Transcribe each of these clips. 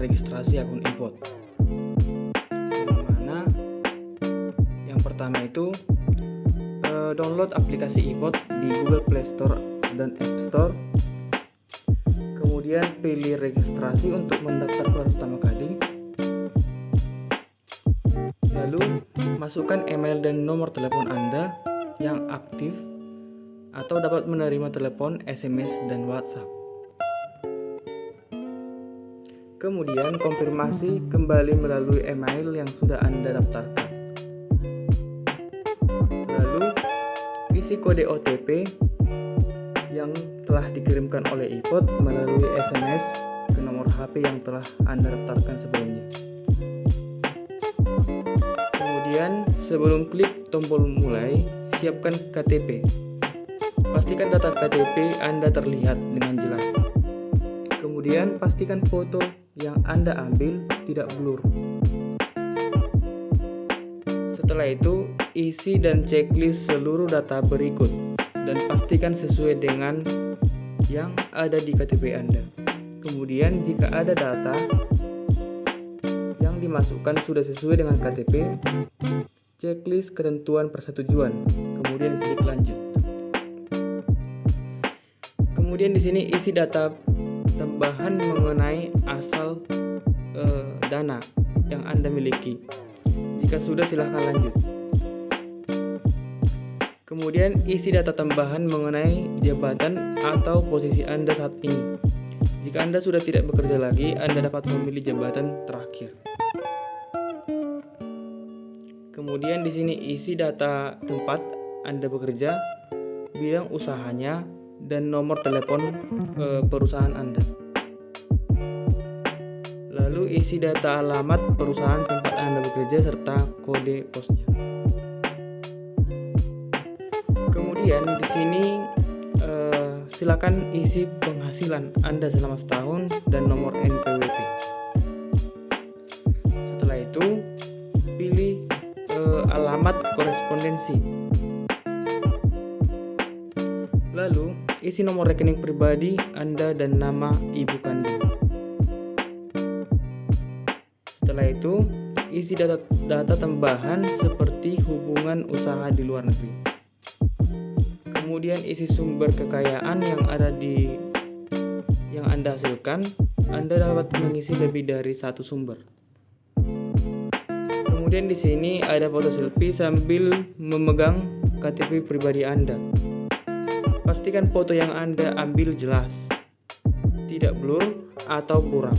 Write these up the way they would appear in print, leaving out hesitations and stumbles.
registrasi akun iPod. Yang mana yang pertama itu download aplikasi iPod di Google Play Store dan App Store. Kemudian pilih registrasi untuk mendaftar pertama kali. Lalu masukkan email dan nomor telepon Anda yang aktif atau dapat menerima telepon, SMS, dan WhatsApp. Kemudian konfirmasi kembali melalui email yang sudah Anda daftarkan. Lalu isi kode OTP yang telah dikirimkan oleh iPod melalui SMS ke nomor HP yang telah Anda daftarkan sebelumnya. Kemudian sebelum klik tombol mulai, siapkan KTP. Pastikan data KTP Anda terlihat dengan jelas. Kemudian pastikan foto yang Anda ambil tidak blur. Setelah itu, isi dan checklist seluruh data berikut dan pastikan sesuai dengan yang ada di KTP Anda. Kemudian jika ada data yang dimasukkan sudah sesuai dengan KTP, checklist ketentuan persetujuan, kemudian klik lanjut. Kemudian di sini isi data tambahan mengenai asal dana yang Anda miliki. Jika sudah, silahkan lanjut. Kemudian isi data tambahan mengenai jabatan atau posisi Anda saat ini. Jika Anda sudah tidak bekerja lagi, Anda dapat memilih jabatan terakhir. Kemudian di sini isi data tempat Anda bekerja, bidang usahanya, dan nomor telepon perusahaan Anda. Lalu isi data alamat perusahaan tempat Anda bekerja serta kode posnya. Kemudian di sini silakan isi penghasilan Anda selama setahun dan nomor NPWP. Setelah itu pilih alamat korespondensi. Lalu isi nomor rekening pribadi Anda dan nama ibu kandung. Setelah itu isi data tambahan seperti hubungan usaha di luar negeri. Kemudian isi sumber kekayaan yang Anda hasilkan. Anda dapat mengisi lebih dari satu sumber. Kemudian di sini ada foto selfie sambil memegang KTP pribadi Anda. Pastikan foto yang Anda ambil jelas, tidak blur atau buram.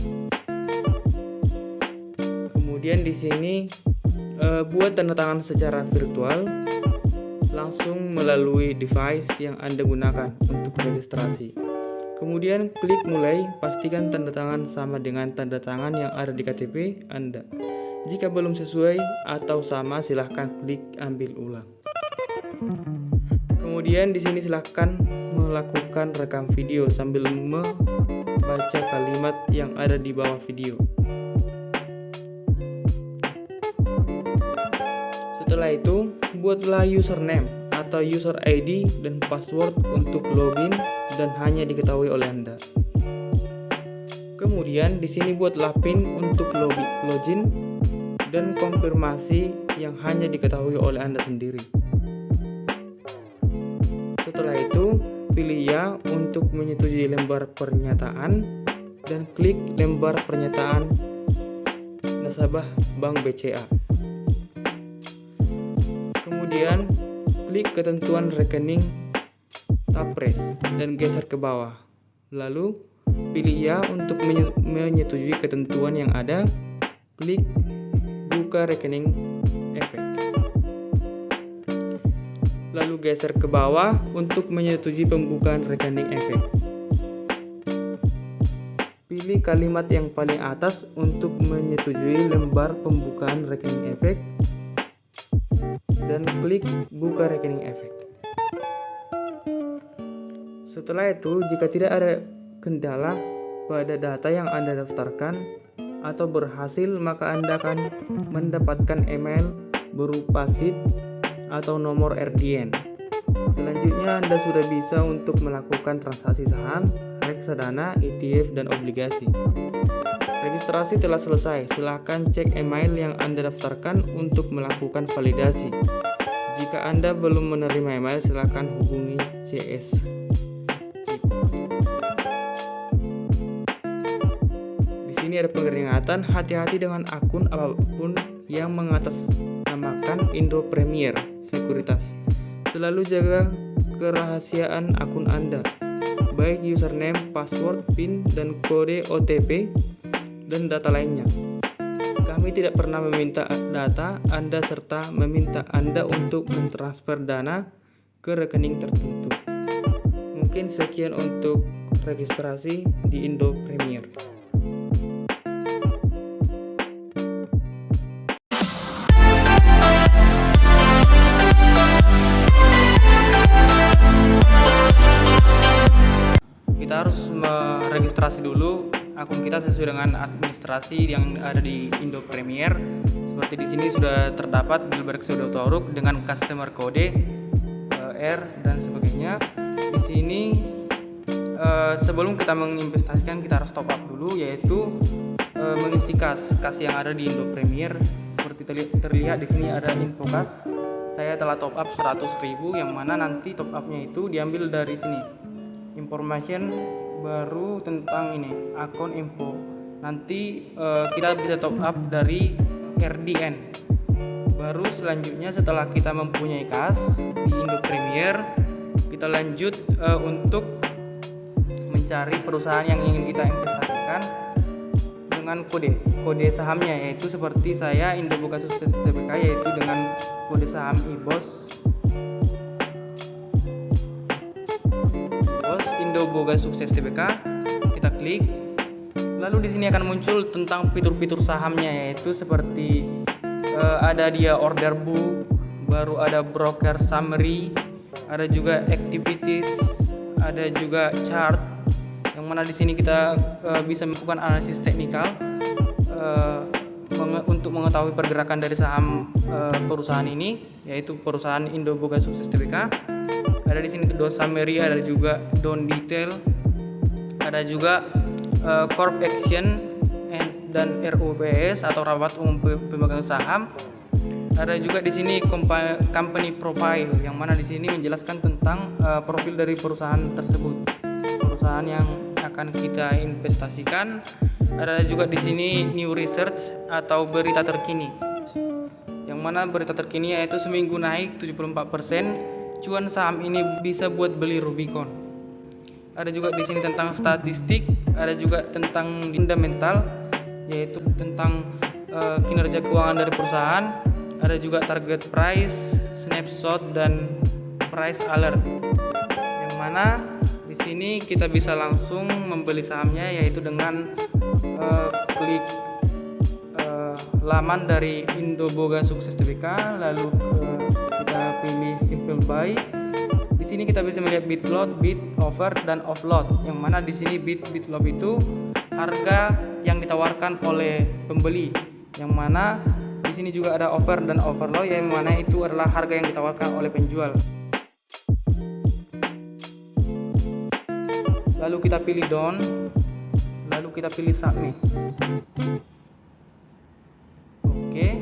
Kemudian di sini buat tanda tangan secara virtual langsung melalui device yang Anda gunakan untuk registrasi. Kemudian klik mulai, pastikan tanda tangan sama dengan tanda tangan yang ada di KTP Anda. Jika belum sesuai atau sama, silahkan klik ambil ulang. Kemudian di sini silahkan melakukan rekam video sambil membaca kalimat yang ada di bawah video. Setelah itu, buatlah username atau user ID dan password untuk login dan hanya diketahui oleh Anda. Kemudian di sini buatlah PIN untuk login dan konfirmasi yang hanya diketahui oleh Anda sendiri. Setelah itu, pilih ya untuk menyetujui lembar pernyataan dan klik lembar pernyataan nasabah Bank BCA. Kemudian klik ketentuan rekening Tapres dan geser ke bawah. Lalu pilih ya untuk menyetujui ketentuan yang ada. Klik buka rekening efek. Lalu geser ke bawah untuk menyetujui pembukaan rekening efek. Pilih kalimat yang paling atas untuk menyetujui lembar pembukaan rekening efek dan klik buka rekening efek. Setelah itu, jika tidak ada kendala pada data yang Anda daftarkan atau berhasil, maka Anda akan mendapatkan email berupa SID atau nomor RDN. Selanjutnya Anda sudah bisa untuk melakukan transaksi saham, reksadana, ETF, dan obligasi. Registrasi telah selesai. Silakan cek email yang Anda daftarkan untuk melakukan validasi. Jika Anda belum menerima email, silakan hubungi CS. Di sini ada peringatan, hati-hati dengan akun apapun yang mengatasnamakan Indo Premier Sekuritas. Selalu jaga kerahasiaan akun Anda, baik username, password, PIN, dan kode OTP, dan data lainnya. Kami tidak pernah meminta data Anda serta meminta Anda untuk mentransfer dana ke rekening tertentu. Mungkin sekian untuk registrasi di Indo Premier. Kita harus meregistrasi dulu akun kita sesuai dengan administrasi yang ada di Indo Premier. Seperti di sini sudah terdapat Gilbert Sodotorouk dengan customer code R dan sebagainya. Di sini sebelum kita menginvestasikan kita harus top up dulu, yaitu mengisi kas yang ada di Indo Premier. Seperti terlihat di sini ada info kas. Saya telah top up 100.000, yang mana nanti top upnya itu diambil dari sini. Information baru tentang ini akun info, nanti kita bisa top up dari RDN. Baru selanjutnya setelah kita mempunyai kas di Indo Premier, kita lanjut untuk mencari perusahaan yang ingin kita investasikan dengan kode sahamnya, yaitu seperti saya Indo Boga Sukses Tbk, yaitu dengan kode saham IBOS Indo Boga Sukses Tbk. Kita klik, lalu di sini akan muncul tentang fitur-fitur sahamnya, yaitu seperti ada dia order book, baru ada broker summary, ada juga activities, ada juga chart, yang mana di sini kita bisa melakukan analisis teknikal untuk mengetahui pergerakan dari saham perusahaan ini, yaitu perusahaan Indo Boga Sukses Tbk. Ada di sini down summary, ada juga down detail, ada juga corp action dan RUPS atau rawat umum pemegang saham. Ada juga di sini company profile, yang mana di sini menjelaskan tentang profil dari perusahaan tersebut, perusahaan yang akan kita investasikan. Ada juga di sini new research atau berita terkini, yang mana berita terkini yaitu seminggu naik 74%. Cuan saham ini bisa buat beli Rubicon. Ada juga di sini tentang statistik, ada juga tentang fundamental, yaitu tentang kinerja keuangan dari perusahaan. Ada juga target price, snapshot, dan price alert, yang mana di sini kita bisa langsung membeli sahamnya, yaitu dengan klik laman dari Indo Boga Sukses Tbk, lalu kita pilih simple buy. Di sini kita bisa melihat bid lot, bid offer, dan offload, yang mana di sini bid lot itu harga yang ditawarkan oleh pembeli, yang mana di sini juga ada offer dan overload, yang mana itu adalah harga yang ditawarkan oleh penjual. Lalu kita pilih down, lalu kita pilih submit. Oke.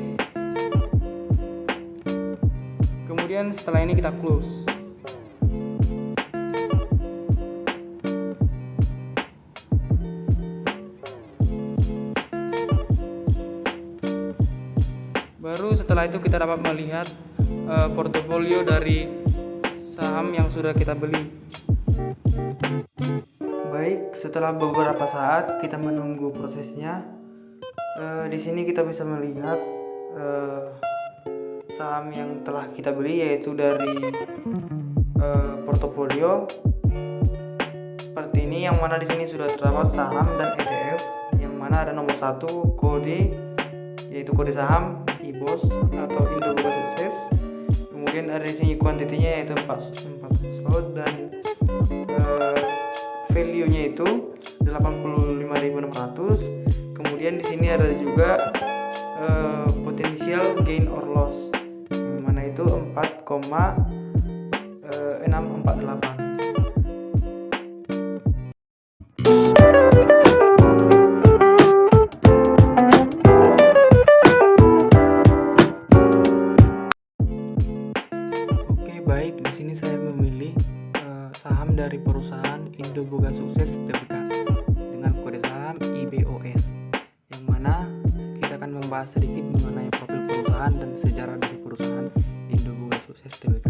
Kemudian setelah ini kita close. Baru setelah itu kita dapat melihat portofolio dari saham yang sudah kita beli. Baik, setelah beberapa saat kita menunggu prosesnya, di sini kita bisa melihat saham yang telah kita beli, yaitu dari portofolio seperti ini, yang mana di sini sudah terdapat saham dan ETF, yang mana ada nomor 1 kode, yaitu kode saham IBOS atau Indo Boga Sukses. Kemudian ada di sini kuantitinya, yaitu 4 slot, dan value-nya itu 85.600. Kemudian di sini ada juga potential gain or loss, yang mana itu 4,648. baik, di sini saya memilih saham dari perusahaan Indoboga Sukses Tbk dengan kode saham IBOS, yang mana kita akan membahas sedikit mengenai profil perusahaan dan sejarah dari perusahaan Indoboga Sukses Tbk.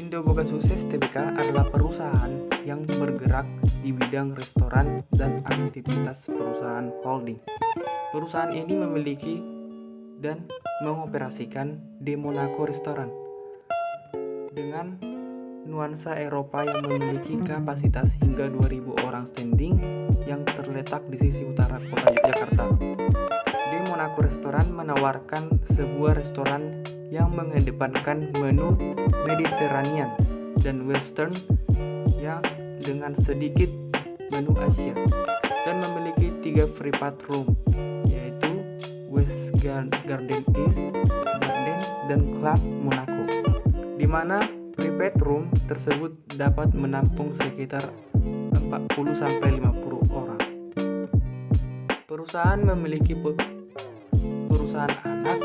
Indoboga Sukses Tbk adalah perusahaan yang bergerak di bidang restoran dan aktivitas perusahaan holding. Perusahaan ini memiliki dan mengoperasikan De Monaco Restoran dengan nuansa Eropa yang memiliki kapasitas hingga 2.000 orang standing yang terletak di sisi utara kota Yogyakarta. De Monaco Restoran menawarkan sebuah restoran yang mengedepankan menu Mediterranean dan Western yang dengan sedikit menu Asia, dan memiliki 3 privat room, yaitu West Garden East, Garden, dan Club Monaco, di mana private room tersebut dapat menampung sekitar 40-50 orang. Perusahaan memiliki perusahaan anak,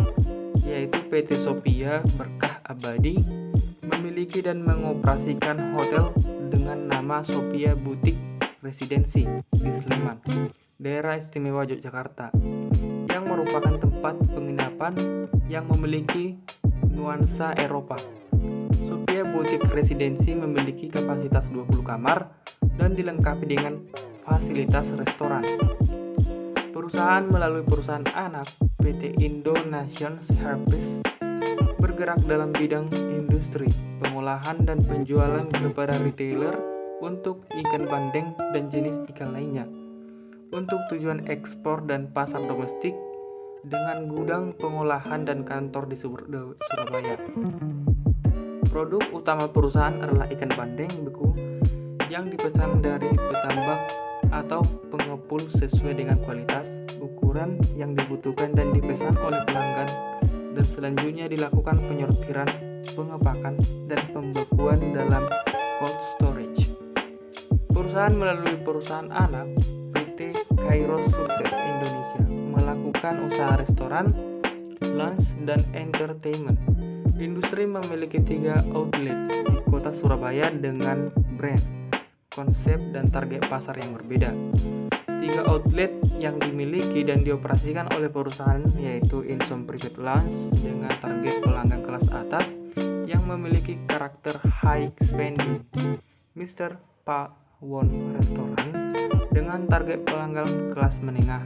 yaitu PT Sophia Berkah Abadi, memiliki dan mengoperasikan hotel dengan nama Sophia Boutique Residency di Sleman, Daerah Istimewa Yogyakarta, yang merupakan tempat penginapan yang memiliki nuansa Eropa. Sophia Boutique Residency memiliki kapasitas 20 kamar dan dilengkapi dengan fasilitas restoran. Perusahaan melalui perusahaan anak PT Indo Nation Service bergerak dalam bidang industri, pengolahan dan penjualan kepada retailer untuk ikan bandeng dan jenis ikan lainnya untuk tujuan ekspor dan pasar domestik, dengan gudang pengolahan dan kantor di Surabaya. Produk utama perusahaan adalah ikan bandeng beku yang dipesan dari petambak atau pengepul sesuai dengan kualitas, ukuran yang dibutuhkan dan dipesan oleh pelanggan, dan selanjutnya dilakukan penyortiran, pengepakan, dan pembekuan dalam cold storage. Perusahaan melalui perusahaan anak PT Kairos Sukses Indonesia melakukan usaha restoran, lunch, dan entertainment. Industri memiliki 3 outlet di kota Surabaya dengan brand, konsep, dan target pasar yang berbeda. 3 outlet yang dimiliki dan dioperasikan oleh perusahaan yaitu Insom Private Lounge dengan target pelanggan kelas atas yang memiliki karakter high spending, Mr. Pawon Restoran dengan target pelanggan kelas menengah,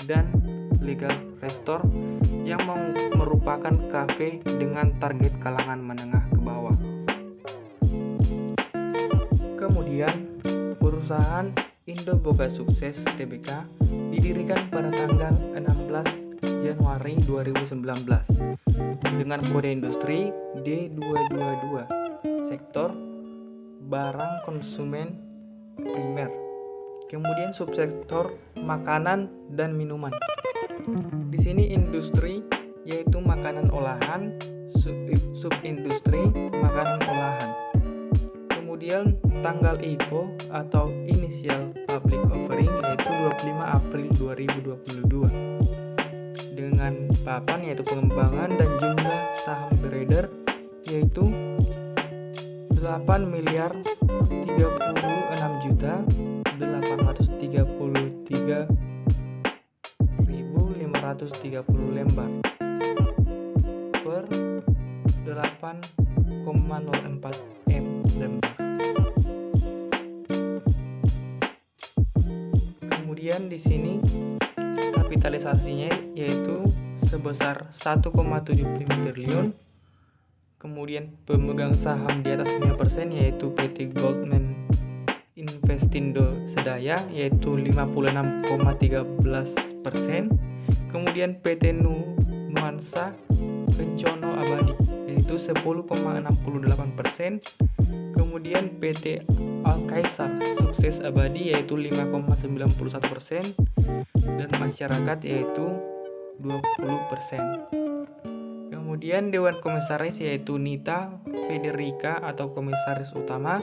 dan Legal Restor yang merupakan kafe dengan target kalangan menengah ke bawah. Kemudian, perusahaan Indoboga Sukses Tbk didirikan pada tanggal 16 Januari 2019 dengan kode industri D222, sektor barang konsumen primer, kemudian subsektor makanan dan minuman. Di sini industri yaitu makanan olahan, subindustri makanan olahan. Kemudian tanggal IPO atau Initial Public Offering yaitu 25 April 2022 dengan papan yaitu pengembangan dan jumlah saham beredar yaitu 8 miliar 36 juta 833.530 lembar per 8,04 M lembar. Kemudian di sini kapitalisasinya yaitu sebesar 1,75 triliun. Kemudian pemegang saham di atas 5% yaitu PT Goldman Investindo Sedaya yaitu 56,13%. Kemudian PT Nuansa Kencono Abadi yaitu 10,68%. Kemudian PT Alkaisar Sukses Abadi yaitu 5,91% dan masyarakat yaitu 20%. Kemudian Dewan Komisaris yaitu Nita Federica atau Komisaris Utama,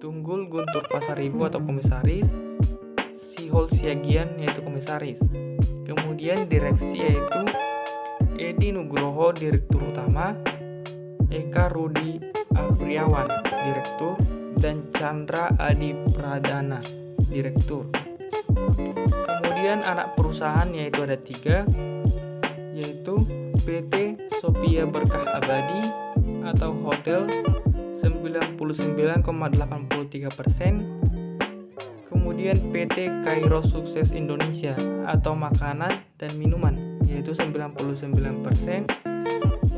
Tunggul Guntur Pasaribu atau Komisaris, Sihol Siagian yaitu Komisaris. Kemudian Direksi yaitu Edi Nugroho Direktur Utama, Eka Rudi Afriawan, Direktur, dan Chandra Adi Pradana, Direktur. Kemudian anak perusahaan yaitu ada 3, yaitu PT Sophia Berkah Abadi atau Hotel 99,83%, kemudian PT Kairos Sukses Indonesia atau makanan dan minuman yaitu 99%,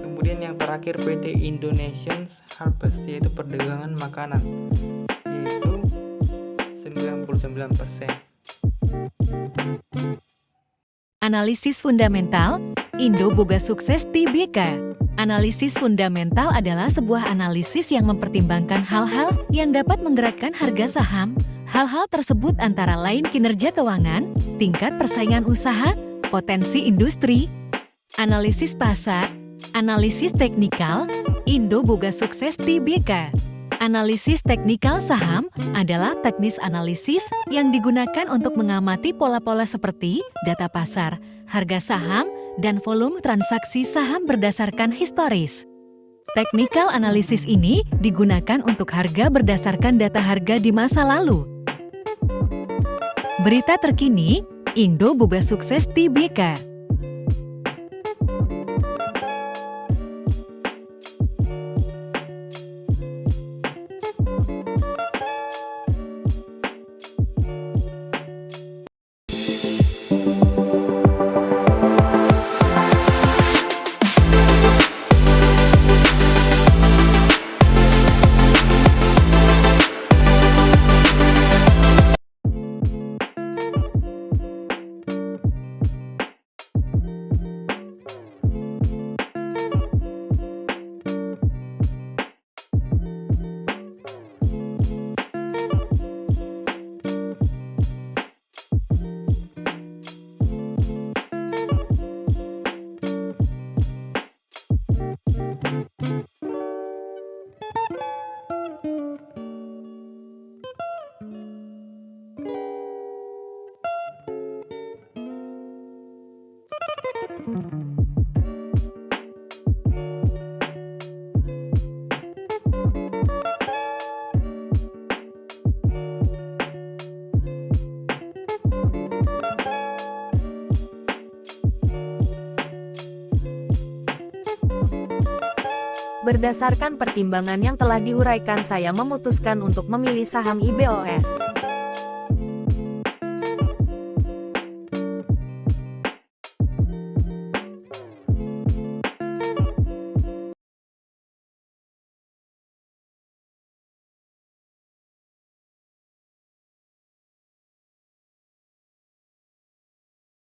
kemudian yang terakhir PT Indonesian Harvest yaitu perdagangan makanan yaitu 99%. Analisis fundamental Indo Boga Sukses Tbk. Analisis fundamental adalah sebuah analisis yang mempertimbangkan hal-hal yang dapat menggerakkan harga saham. Hal-hal tersebut antara lain kinerja keuangan, tingkat persaingan usaha, potensi industri. Analisis pasar, analisis teknikal, Indo Boga Sukses Tbk. Analisis teknikal saham adalah teknis analisis yang digunakan untuk mengamati pola-pola seperti data pasar, harga saham, dan volume transaksi saham berdasarkan historis. Technical analysis ini digunakan untuk harga berdasarkan data harga di masa lalu. Berita terkini, Indo Boga Sukses Tbk. Berdasarkan pertimbangan yang telah diuraikan, saya memutuskan untuk memilih saham IBOS.